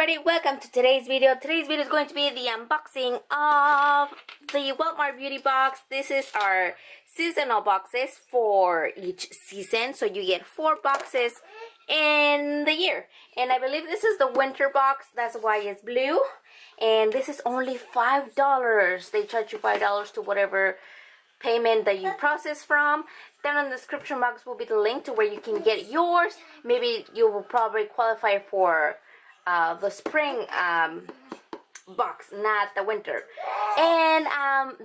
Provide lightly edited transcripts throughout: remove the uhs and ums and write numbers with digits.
everybody, welcome to today's video. Today's video is going to be the unboxing of the Walmart Beauty Box. This is our seasonal boxes for each season. So you get 4 boxes in the year. And I believe this is the winter box. That's why it's blue. And this is only $5. They charge you $5 to whatever payment that you process from. Then in the description box will be the link to where you can get yours. Maybe you will probably qualify for the spring box, not the winter. And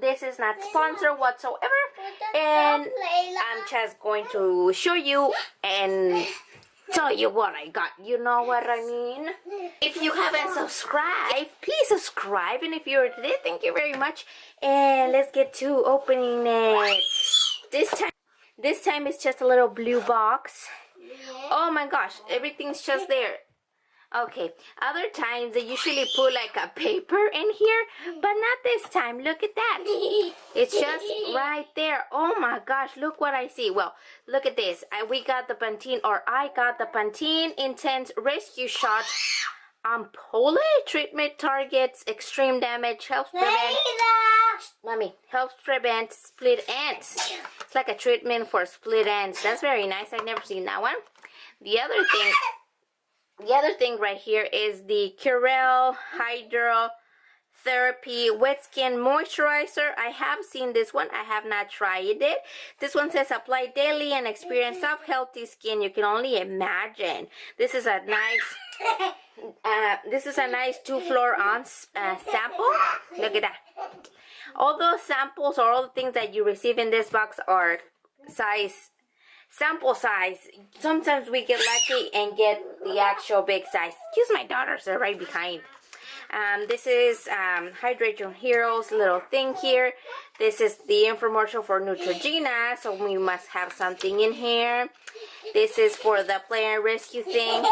this is not sponsored whatsoever, and I'm just going to show you and tell you what I got. You know what I mean? If you haven't subscribed, please subscribe, and if you already did, thank you very much. And let's get to opening it. This time it's just a little blue box. Oh my gosh, everything's just there. Okay, other times they usually put like a paper in here, but not this time. Look at that. It's just right there. Oh my gosh, look what I see. Well, look at this. I got the Pantene Intense Rescue Shot Ampoule treatment, targets extreme damage, helps prevent split ends. It's like a treatment for split ends. That's very nice. I've never seen that one. The other thing right here is the Curel Hydrotherapy Wet Skin Moisturizer. I have seen this one. I have not tried it. This one says apply daily and experience soft, healthy skin. You can only imagine. This is a nice 2-fluoro-ounce sample. Look at that. All those samples or all the things that you receive in this box are sample size. Sometimes we get lucky and get the actual big size. Excuse my daughters, they're right behind. This is Hydrate Your Heroes little thing here. This is the infomercial for Neutrogena, so we must have something in here. This is for the Play and Rescue thing.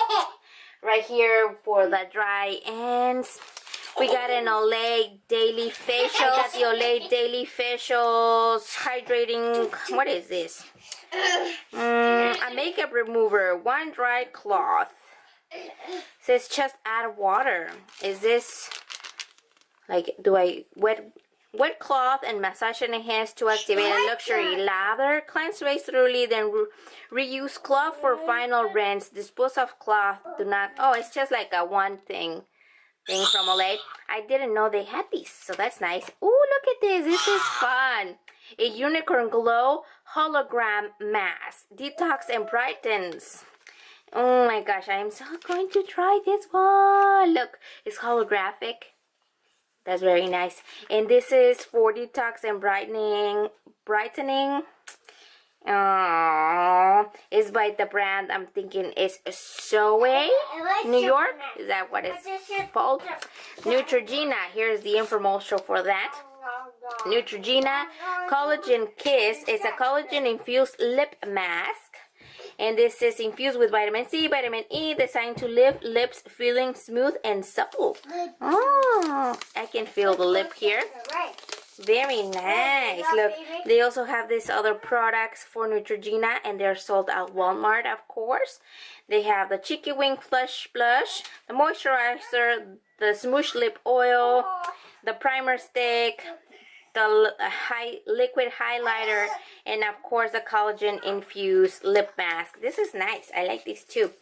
Right here for the dry ends. We got an Olay Daily Facial. I got the Olay Daily Facials hydrating. What is this? A makeup remover. One dry cloth. It says just add water. Is this like, do I wet cloth and massage and enhance to activate a luxury lather? Cleanse face thoroughly, then reuse cloth for final rinse. Dispose of cloth. Do not. Oh, it's just like a one thing from Olay. I didn't know they had these, so that's nice. Ooh, look at this. This is fun. A Unicorn Glow hologram mask. Detox and brightens. Oh my gosh, I am so going to try this one. Look, it's holographic. That's very nice. And this is for detox and brightening. It's by the brand I'm thinking is Zoe, New York. Is that what it's called? Neutrogena. Here's the infomercial for that. Neutrogena Collagen Kiss is a collagen infused lip mask, and this is infused with vitamin C, vitamin E, designed to leave lips feeling smooth and supple. Oh, I can feel the lip here. Very nice. Look, they also have these other products for Neutrogena, and they're sold at Walmart, of course. They have the Cheeky Wing Flush Blush, the moisturizer, the Smoosh Lip Oil, the primer stick, the liquid highlighter, and of course the collagen infused lip mask. This is nice. I like these too.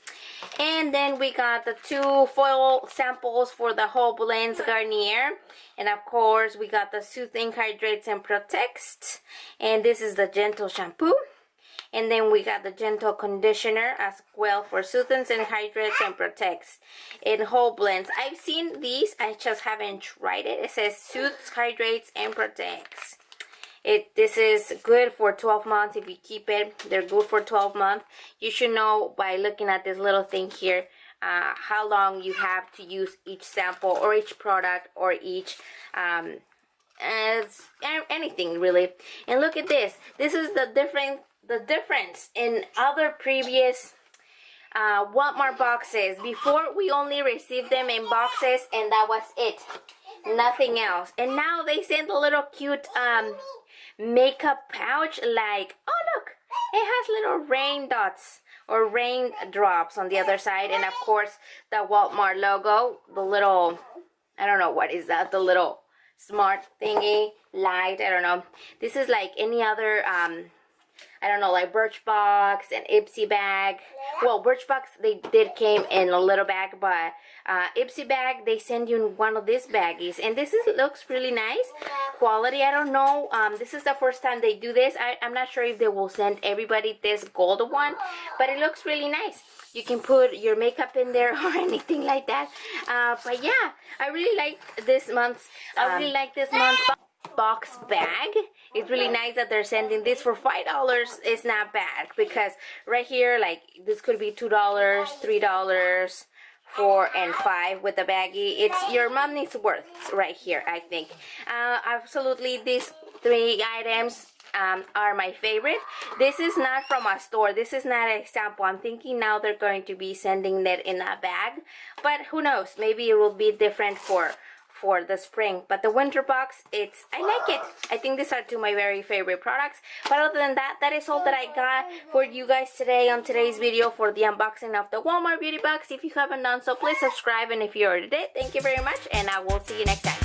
And then we got the 2 foil samples for the whole blends Garnier, and of course we got the Soothing Hydrates and Protects, and this is the Gentle Shampoo. And then we got the Gentle Conditioner as well for Soothes and Hydrates and Protects in whole blends. I've seen these, I just haven't tried it. It says Soothes, Hydrates, and Protects. This is good for 12 months if you keep it. They're good for 12 months. You should know by looking at this little thing here how long you have to use each sample or each product or each anything really. And look at this. This is the difference in other previous Walmart boxes. Before, we only received them in boxes and that was it, nothing else. And now they send a little cute makeup pouch, like, oh look, it has little rain dots or raindrops on the other side, and of course the Walmart logo, the little, I don't know what is that, the little smart thingy, light, I don't know. This is like any other, I don't know, like Birchbox and Ipsy bag. Well, Birchbox, they did came in a little bag, but Ipsy bag, they send you in one of these baggies. And this looks really nice. Quality, I don't know. This is the first time they do this. I'm not sure if they will send everybody this gold one, but it looks really nice. You can put your makeup in there or anything like that. But yeah, I really like this month's, box bag. It's really nice that they're sending this for $5. It's not bad, because right here, like, this could be $2, $3, $4, and $5 with the baggie. It's your money's worth right here, I think. Absolutely, these 3 items are my favorite. This is not from a store. This is not an example. I'm thinking now they're going to be sending that in a bag, but who knows? Maybe it will be different for the spring. But the winter box, I like it. I think these are 2 of my very favorite products. But other than that, that is all that I got for you guys today on today's video for the unboxing of the Walmart beauty box. If you haven't done so, please subscribe, and if you already did, thank you very much, and I will see you next time.